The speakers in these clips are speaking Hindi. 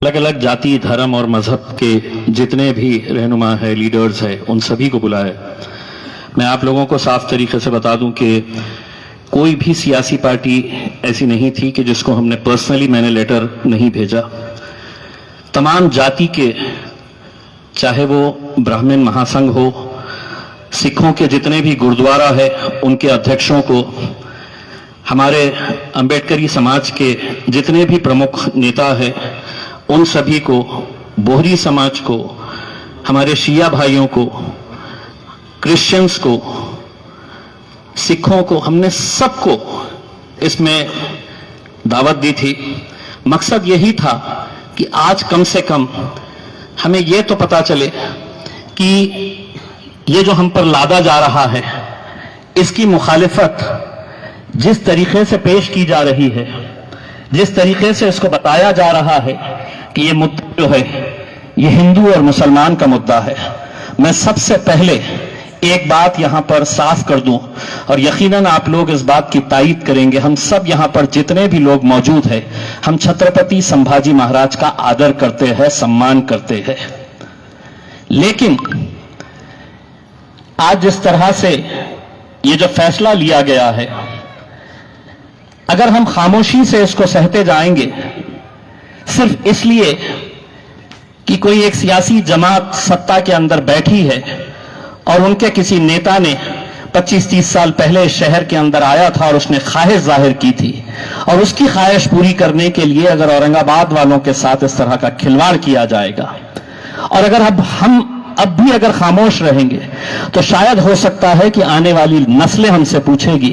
अलग अलग जाति, धर्म और मजहब के जितने भी रहनुमा है, लीडर्स है, उन सभी को बुलाया। मैं आप लोगों को साफ तरीके से बता दूं कि कोई भी सियासी पार्टी ऐसी नहीं थी कि जिसको हमने पर्सनली मैंने लेटर नहीं भेजा। तमाम जाति के, चाहे वो ब्राह्मण महासंघ हो, सिखों के जितने भी गुरुद्वारा है उनके अध्यक्षों को, हमारे अंबेडकरी समाज के जितने भी प्रमुख नेता है उन सभी को, बोहरी समाज को, हमारे शिया भाइयों को, क्रिश्चियंस को, सिखों को, हमने सबको इसमें दावत दी थी। मकसद यही था कि आज कम से कम हमें ये तो पता चले कि ये जो हम पर लादा जा रहा है इसकी मुखालिफत जिस तरीके से पेश की जा रही है, जिस तरीके से इसको बताया जा रहा है कि ये मुद्दा जो है ये हिंदू और मुसलमान का मुद्दा है, मैं सबसे पहले एक बात यहां पर साफ कर दूं और यकीनन आप लोग इस बात की तायीद करेंगे। हम सब यहां पर जितने भी लोग मौजूद हैं, हम छत्रपति संभाजी महाराज का आदर करते हैं, सम्मान करते हैं, लेकिन आज जिस तरह से ये जो फैसला लिया गया है, अगर हम खामोशी से इसको सहते जाएंगे सिर्फ इसलिए कि कोई एक सियासी जमात सत्ता के अंदर बैठी है और उनके किसी नेता ने 25-30 साल पहले शहर के अंदर आया था और उसने ख्वाहिश जाहिर की थी और उसकी ख्वाहिश पूरी करने के लिए अगर औरंगाबाद वालों के साथ इस तरह का खिलवाड़ किया जाएगा और अगर अब भी अगर खामोश रहेंगे तो शायद हो सकता है कि आने वाली नस्लें हमसे पूछेगी,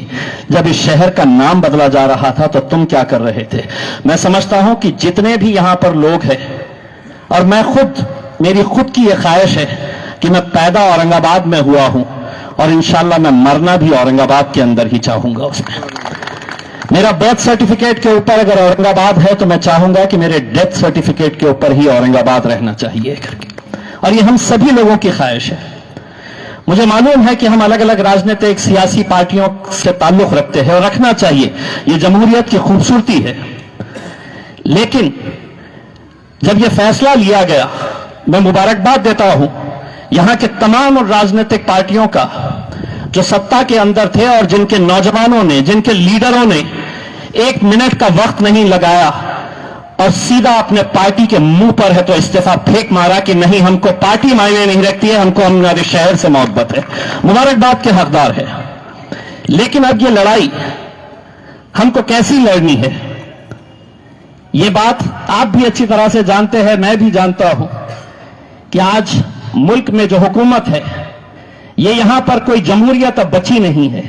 जब इस शहर का नाम बदला जा रहा था तो तुम क्या कर रहे थे। मैं समझता हूं कि जितने भी यहां पर लोग हैं, और मैं मेरी खुद की यह ख्वाहिश है कि मैं पैदा औरंगाबाद में हुआ हूं और इंशाल्लाह मैं मरना भी औरंगाबाद के अंदर ही चाहूंगा। उसमें मेरा बर्थ सर्टिफिकेट के ऊपर अगर औरंगाबाद है तो मैं चाहूंगा कि मेरे डेथ सर्टिफिकेट के ऊपर ही औरंगाबाद रहना चाहिए करके, और ये हम सभी लोगों की ख्वाहिश है। मुझे मालूम है कि हम अलग अलग राजनीतिक सियासी पार्टियों से ताल्लुक रखते हैं और रखना चाहिए, ये जमहूरियत की खूबसूरती है, लेकिन जब यह फैसला लिया गया, मैं मुबारकबाद देता हूं यहां के तमाम राजनीतिक पार्टियों का जो सत्ता के अंदर थे और जिनके नौजवानों ने, जिनके लीडरों ने एक मिनट का वक्त नहीं लगाया और सीधा अपने पार्टी के मुंह पर है तो इस्तीफा फेंक मारा कि नहीं, हमको पार्टी मायने नहीं रखती है, हमको हमारे शहर से मोहब्बत है। मुबारकबाद के हकदार है, लेकिन अब ये लड़ाई हमको कैसी लड़नी है, ये बात आप भी अच्छी तरह से जानते हैं, मैं भी जानता हूं कि आज मुल्क में जो हुकूमत है ये यहां पर कोई जमहूरियत अब बची नहीं है।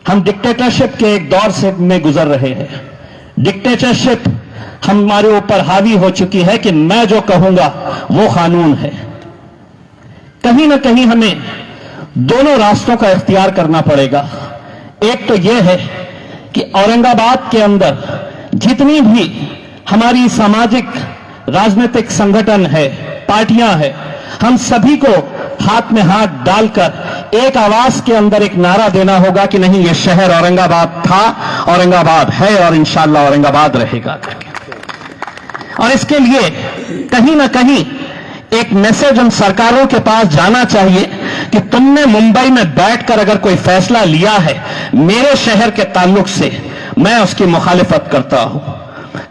हम डिक्टेटरशिप के एक दौर से में गुजर रहे हैं। डिक्टेटरशिप हमारे ऊपर हावी हो चुकी है कि मैं जो कहूंगा वो कानून है। कहीं ना कहीं हमें दोनों रास्तों का इख्तियार करना पड़ेगा। एक तो यह है कि औरंगाबाद के अंदर जितनी भी हमारी सामाजिक राजनीतिक संगठन है, पार्टियां हैं, हम सभी को हाथ में हाथ डालकर एक आवाज के अंदर एक नारा देना होगा कि नहीं, यह शहर औरंगाबाद था, औरंगाबाद है और इंशाअल्लाह औरंगाबाद रहेगा। और इसके लिए कहीं ना कहीं एक मैसेज उन सरकारों के पास जाना चाहिए कि तुमने मुंबई में बैठकर अगर कोई फैसला लिया है मेरे शहर के ताल्लुक से, मैं उसकी मुखालिफत करता हूं।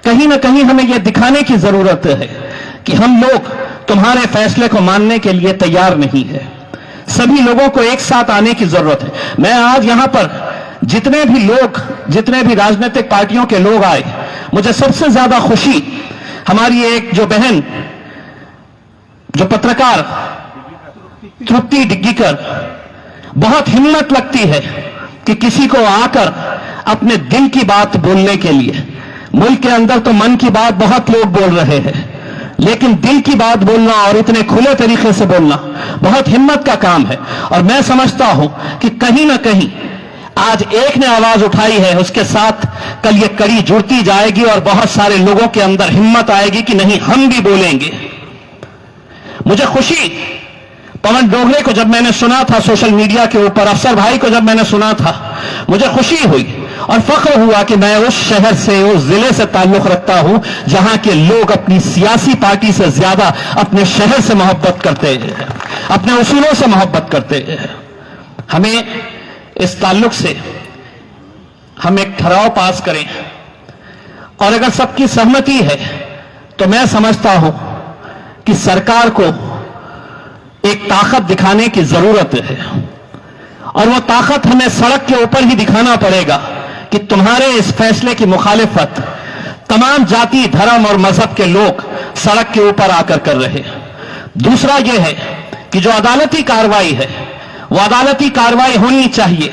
कहीं ना कहीं हमें यह दिखाने की जरूरत है कि हम लोग तुम्हारे फैसले को मानने के लिए तैयार नहीं है। सभी लोगों को एक साथ आने की जरूरत है। मैं आज यहां पर जितने भी लोग, जितने भी राजनीतिक पार्टियों के लोग आए, मुझे सबसे ज्यादा खुशी हमारी एक जो बहन, जो पत्रकार तृप्ति डिग्गीकर, बहुत हिम्मत लगती है कि किसी को आकर अपने दिल की बात बोलने के लिए, मुल्क के अंदर तो मन की बात बहुत लोग बोल रहे हैं, लेकिन दिल की बात बोलना और इतने खुले तरीके से बोलना बहुत हिम्मत का काम है। और मैं समझता हूं कि कहीं ना कहीं आज एक ने आवाज उठाई है, उसके साथ कल ये कड़ी जुड़ती जाएगी और बहुत सारे लोगों के अंदर हिम्मत आएगी कि नहीं, हम भी बोलेंगे। मुझे खुशी, पवन डोगरे को जब मैंने सुना था सोशल मीडिया के ऊपर, अफसर भाई को जब मैंने सुना था, मुझे खुशी हुई और फख्र हुआ कि मैं उस शहर से, उस जिले से ताल्लुक रखता हूं जहां के लोग अपनी सियासी पार्टी से ज्यादा अपने शहर से मोहब्बत करते हैं, अपने उसूलों से मोहब्बत करते हैं। हमें इस ताल्लुक से हम एक ठहराव पास करें, और अगर सबकी सहमति है तो मैं समझता हूं कि सरकार को एक ताकत दिखाने की जरूरत है, और वो ताकत हमें सड़क के ऊपर ही दिखाना पड़ेगा कि तुम्हारे इस फैसले की मुखालिफत तमाम जाति, धर्म और मजहब के लोग सड़क के ऊपर आकर कर रहे हैं। दूसरा यह है कि जो अदालती कार्रवाई है वो अदालती कार्रवाई होनी चाहिए,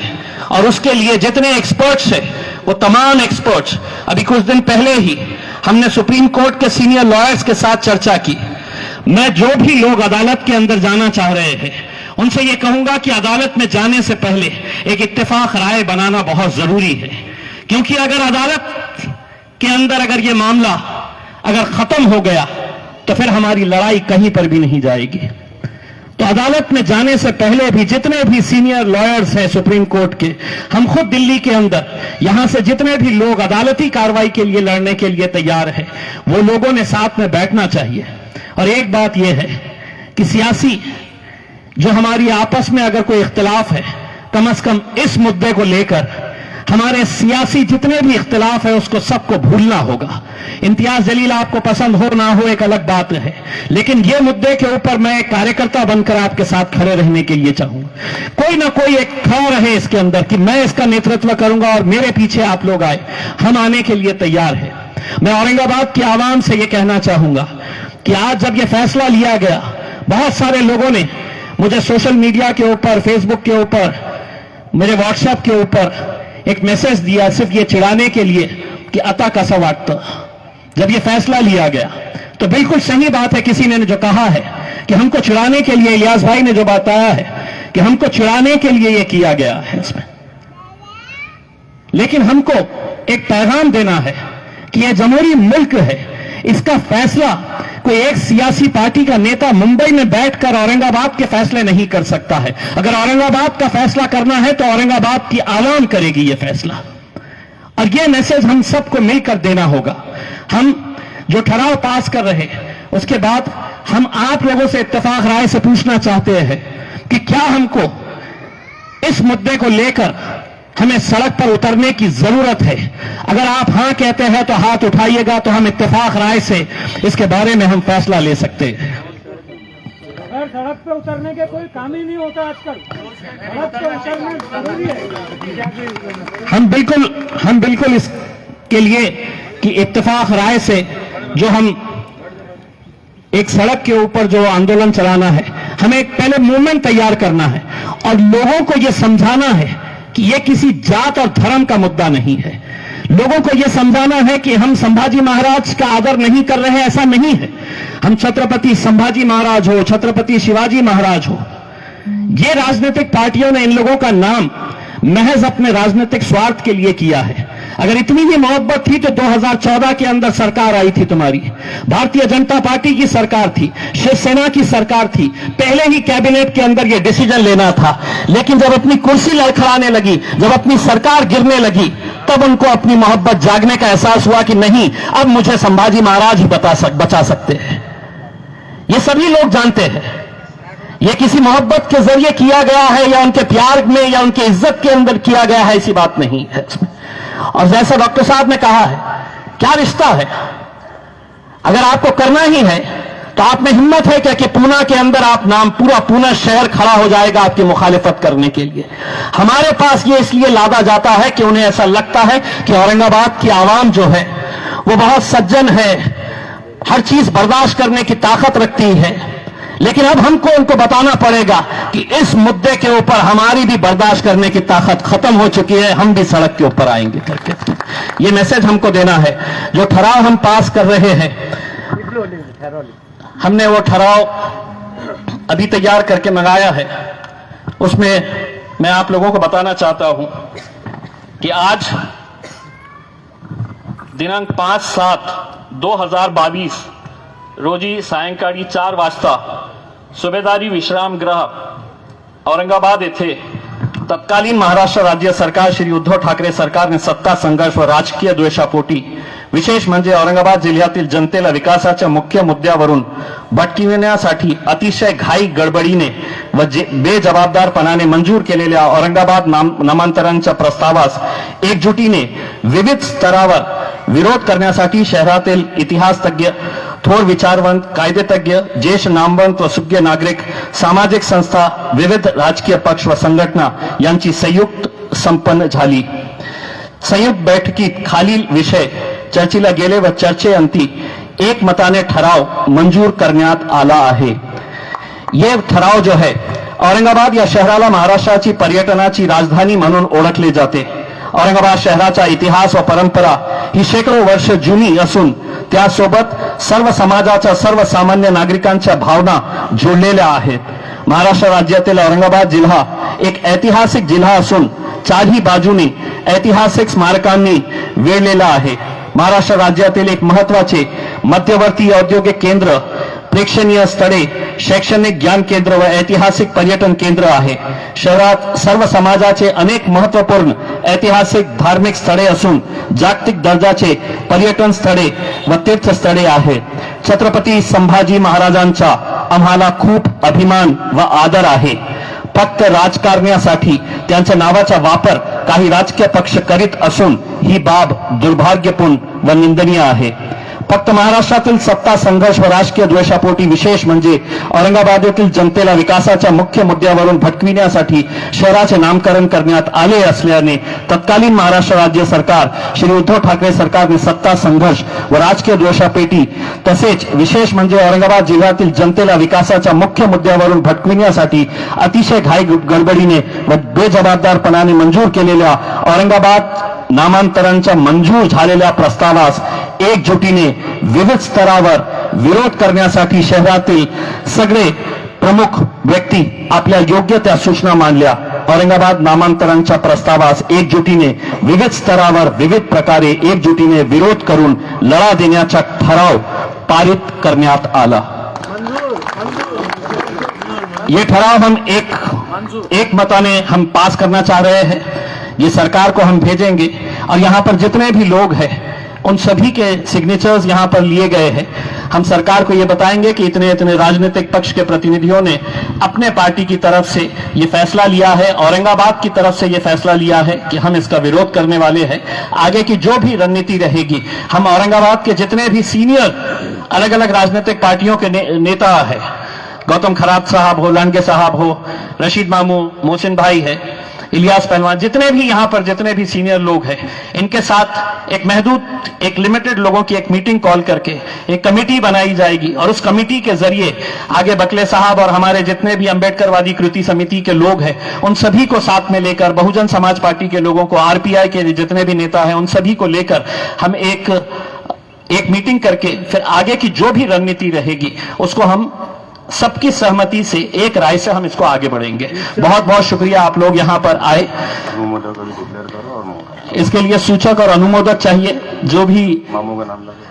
और उसके लिए जितने एक्सपर्ट्स हैं वो तमाम एक्सपर्ट्स, अभी कुछ दिन पहले ही हमने सुप्रीम कोर्ट के सीनियर लॉयर्स के साथ चर्चा की। मैं जो भी लोग अदालत के अंदर जाना चाह रहे हैं उनसे यह कहूंगा कि अदालत में जाने से पहले एक इत्तेफाक राय बनाना बहुत जरूरी है, क्योंकि अगर अदालत के अंदर अगर यह मामला अगर खत्म हो गया तो फिर हमारी लड़ाई कहीं पर भी नहीं जाएगी। तो अदालत में जाने से पहले भी जितने भी सीनियर लॉयर्स हैं सुप्रीम कोर्ट के, हम खुद दिल्ली के अंदर यहां से जितने भी लोग अदालती कार्रवाई के लिए लड़ने के लिए तैयार हैं, वो लोगों ने साथ में बैठना चाहिए। और एक बात यह है कि सियासी जो हमारी आपस में अगर कोई इख्तिलाफ है, कम से कम इस मुद्दे को लेकर हमारे सियासी जितने भी इख्तिलाफ है उसको सबको भूलना होगा। इम्तियाज जलील आपको पसंद हो ना हो एक अलग बात है, लेकिन ये मुद्दे के ऊपर मैं एक कार्यकर्ता बनकर आपके साथ खड़े रहने के लिए चाहूंगा। कोई ना कोई एक खड़ा रहे इसके अंदर कि मैं इसका नेतृत्व करूंगा और मेरे पीछे आप लोग आए, हम आने के लिए तैयार हैं। मैं औरंगाबाद की आवाम से यह कहना चाहूंगा कि आज जब यह फैसला लिया गया, बहुत सारे लोगों ने मुझे सोशल मीडिया के ऊपर, फेसबुक के ऊपर, मेरे व्हाट्सएप के ऊपर एक मैसेज दिया सिर्फ ये चिढ़ाने के लिए कि अता कैसा वाटता। जब ये फैसला लिया गया तो बिल्कुल सही बात है, किसी ने जो कहा है कि हमको चिढ़ाने के लिए, इलियास भाई ने जो बताया है कि हमको चिढ़ाने के लिए ये किया गया है इसमें, लेकिन हमको एक पैगाम देना है कि यह जमहूरी मुल्क है, इसका फैसला कोई एक सियासी पार्टी का नेता मुंबई में बैठकर औरंगाबाद के फैसले नहीं कर सकता है। अगर औरंगाबाद का फैसला करना है तो औरंगाबाद की आवाम करेगी यह फैसला, और यह मैसेज हम सबको मिलकर देना होगा। हम जो ठहराव पास कर रहे हैं उसके बाद हम आप लोगों से इत्तेफाक राय से पूछना चाहते हैं कि क्या हमको इस मुद्दे को लेकर हमें सड़क पर उतरने की जरूरत है। अगर आप हां कहते हैं तो हाथ उठाइएगा, तो हम इत्तेफाक राय से इसके बारे में हम फैसला ले सकते हैं। सड़क पे उतरने के कोई काम ही नहीं होता आजकल, सड़क पे उतरना जरूरी है। हम बिल्कुल इसके लिए कि इत्तेफाक राय से जो हम एक सड़क के ऊपर जो आंदोलन चलाना है, हमें एक पहले मूवमेंट तैयार करना है और लोगों को यह समझाना है कि यह किसी जात और धर्म का मुद्दा नहीं है। लोगों को यह समझाना है कि हम संभाजी महाराज का आदर नहीं कर रहे हैं, ऐसा नहीं है। हम छत्रपति संभाजी महाराज हो, छत्रपति शिवाजी महाराज हो, ये राजनीतिक पार्टियों ने इन लोगों का नाम महज अपने राजनीतिक स्वार्थ के लिए किया है। अगर इतनी ही मोहब्बत थी तो 2014 के अंदर सरकार आई थी, तुम्हारी भारतीय जनता पार्टी की सरकार थी, शिवसेना की सरकार थी, पहले ही कैबिनेट के अंदर यह डिसीजन लेना था। लेकिन जब अपनी कुर्सी लड़खड़ाने लगी, जब अपनी सरकार गिरने लगी, तब उनको अपनी मोहब्बत जागने का एहसास हुआ कि नहीं, अब मुझे संभाजी महाराज ही बचा सकते हैं। ये सभी लोग जानते हैं यह किसी मोहब्बत के जरिए किया गया है या उनके प्यार में या उनके इज्जत के अंदर किया गया है, ऐसी बात नहीं है इसमें। और जैसे डॉक्टर साहब ने कहा है, क्या रिश्ता है, अगर आपको करना ही है तो आप में हिम्मत है क्या कि पूना के अंदर आप नाम पूरा पूना शहर खड़ा हो जाएगा आपकी मुखालिफत करने के लिए। हमारे पास ये इसलिए लादा जाता है कि उन्हें ऐसा लगता है कि औरंगाबाद की आवाम जो है वो बहुत सज्जन है, हर चीज बर्दाश्त करने की ताकत रखती है। लेकिन अब हमको उनको बताना पड़ेगा कि इस मुद्दे के ऊपर हमारी भी बर्दाश्त करने की ताकत खत्म हो चुकी है, हम भी सड़क के ऊपर आएंगे करके ये मैसेज हमको देना है। जो ठहराव हम पास कर रहे हैं, हमने वो ठहराव अभी तैयार करके मंगाया है, उसमें मैं आप लोगों को बताना चाहता हूं कि आज दिनांक 5/7/2022 रोजी सायंकाळी 4 वाजता सुभेदारी विश्रामगृह औरंगाबाद येथे तत्कालीन महाराष्ट्र राज्य सरकार श्री उद्धव ठाकरे सरकारने सत्ता संघर्ष व राजकीय द्वेषापोटी विशेष म्हणजे औरंगाबाद जिल्ह्यातील जनतेला विकासाच्या मुख्य मुद्द्यावरून भटकविण्यासाठी अतिशय घाई गडबडीने व बेजबाबदारपणाने मंजूर केलेल्या औरंगाबाद नामांतरांच्या प्रस्तावास एकजुटीने विविध स्तरावर विरोध करण्यासाठी शहरातील इतिहास तज्ञ, थोर विचारवंत, कायदेतज्ञ, ज्येष्ठ नामवंत व सुज्ञ नागरिक, सामाजिक संस्था, विविध राजकीय पक्ष व संघटना यांची संयुक्त संपन्न झाली. संयुक्त बैठकीत खालील विषय चर्चेला गेले व चर्चेअंती एकमताने ठराव मंजूर करण्यात आला आहे. ये ठराव जो है, औरंगाबाद या शहराला महाराष्ट्राची पर्यटनाची राजधानी म्हणून ओळखले जाते. औरंगाबाद शहराचा इतिहास व परंपरा ही शेकडो वर्ष जुनी असून त्यासोबत सर्व समाजाच्या सर्वसामान्य नागरिकांच्या भावना जोडलेल्या आहेत. महाराष्ट्र राज्यातील औरंगाबाद जिल्हा एक ऐतिहासिक जिल्हा असून चारही बाजूनी ऐतिहासिक स्मारकांनी वेढलेला आहे. महाराष्ट्र राज्यातील एक महत्वाचे मध्यवर्ती औद्योगिक केंद्र, प्रेक्षणीय स्थळे, शैक्षणिक ज्ञान केंद्र व ऐतिहासिक पर्यटन केंद्र आहे. शहरात सर्व समाजाचे अनेक महत्वपूर्ण ऐतिहासिक धार्मिक स्थळे असून जागतिक दर्जाचे पर्यटन स्थळे व तीर्थस्थळे आहेत. छत्रपती संभाजी महाराजांचा आम्हाला खूप अभिमान व आदर आहे. फक्त राजकारण्यासाठी त्यांच्या नावाचा वापर काही राजकीय पक्ष करीत असून ही बाब दुर्भाग्यपूर्ण व निंदनीय आहे. फक्त महाराष्ट्रातील सत्ता संघर्ष व राजकीय द्वेषापोटी विशेष म्हणजे औरंगाबादेतील जनतेला विकासाच्या मुख्य मुद्द्यावरून भटकविण्यासाठी शहराचे नामकरण करण्यात आले असल्याने तत्कालीन महाराष्ट्र राज्य सरकार श्री उद्धव ठाकरे सरकारने सत्ता संघर्ष व राजकीय द्वेषापोटी तसेच विशेष म्हणजे औरंगाबाद जिल्ह्यातील जनतेला विकासाच्या मुख्य मुद्द्यावरून भटकविण्यासाठी अतिशय घाई गडबडीने व बेजबाबदारपणाने मंजूर केलेल्या औरंगाबाद नामांतरांच्या मंजूर झालेल्या प्रस्तावास एकजुटीने विविध स्तरावर विरोध करण्यासाठी शहरातील सगळे प्रमुख व्यक्ती आपल्या योग्य त्या सूचना मांडल्या. औरंगाबाद नामांतरांच्या प्रस्तावास एकजुटीने विविध स्तरावर विविध प्रकारे एकजुटीने विरोध करून लढा देण्याचा ठराव पारित करण्यात आला. ये ठराव हम एक मताने हम पास करना चाह रहे हैं. ये सरकार को हम भेजेंगे और यहाँ पर जितने भी लोग हैं उन सभी के सिग्नेचर्स यहाँ पर लिए गए हैं. हम सरकार को ये बताएंगे कि इतने इतने राजनीतिक पक्ष के प्रतिनिधियों ने अपने पार्टी की तरफ से ये फैसला लिया है, औरंगाबाद की तरफ से ये फैसला लिया है कि हम इसका विरोध करने वाले हैं. आगे की जो भी रणनीति रहेगी, हम औरंगाबाद के जितने भी सीनियर अलग अलग राजनीतिक पार्टियों के नेता है, गौतम खरात साहब हो, लांडगे साहब हो, रशीद मामू, मोहसिन भाई है, इलियास पहलवान, जितने भी यहाँ पर जितने भी सीनियर लोग हैं, इनके साथ एक महदूद एक लिमिटेड लोगों की एक मीटिंग कॉल करके एक कमेटी बनाई जाएगी और उस कमेटी के जरिए आगे बकले साहब और हमारे जितने भी अंबेडकरवादी कृति समिति के लोग हैं उन सभी को साथ में लेकर, बहुजन समाज पार्टी के लोगों को, आरपीआई के जितने भी नेता हैं उन सभी को लेकर हम एक मीटिंग करके फिर आगे की जो भी रणनीति रहेगी उसको हम सबकी सहमति से एक राय से हम इसको आगे बढ़ेंगे. बहुत बहुत शुक्रिया आप लोग यहाँ पर आए. इसके लिए सूचक और अनुमोदक चाहिए. जो भी मामू का नाम लगे.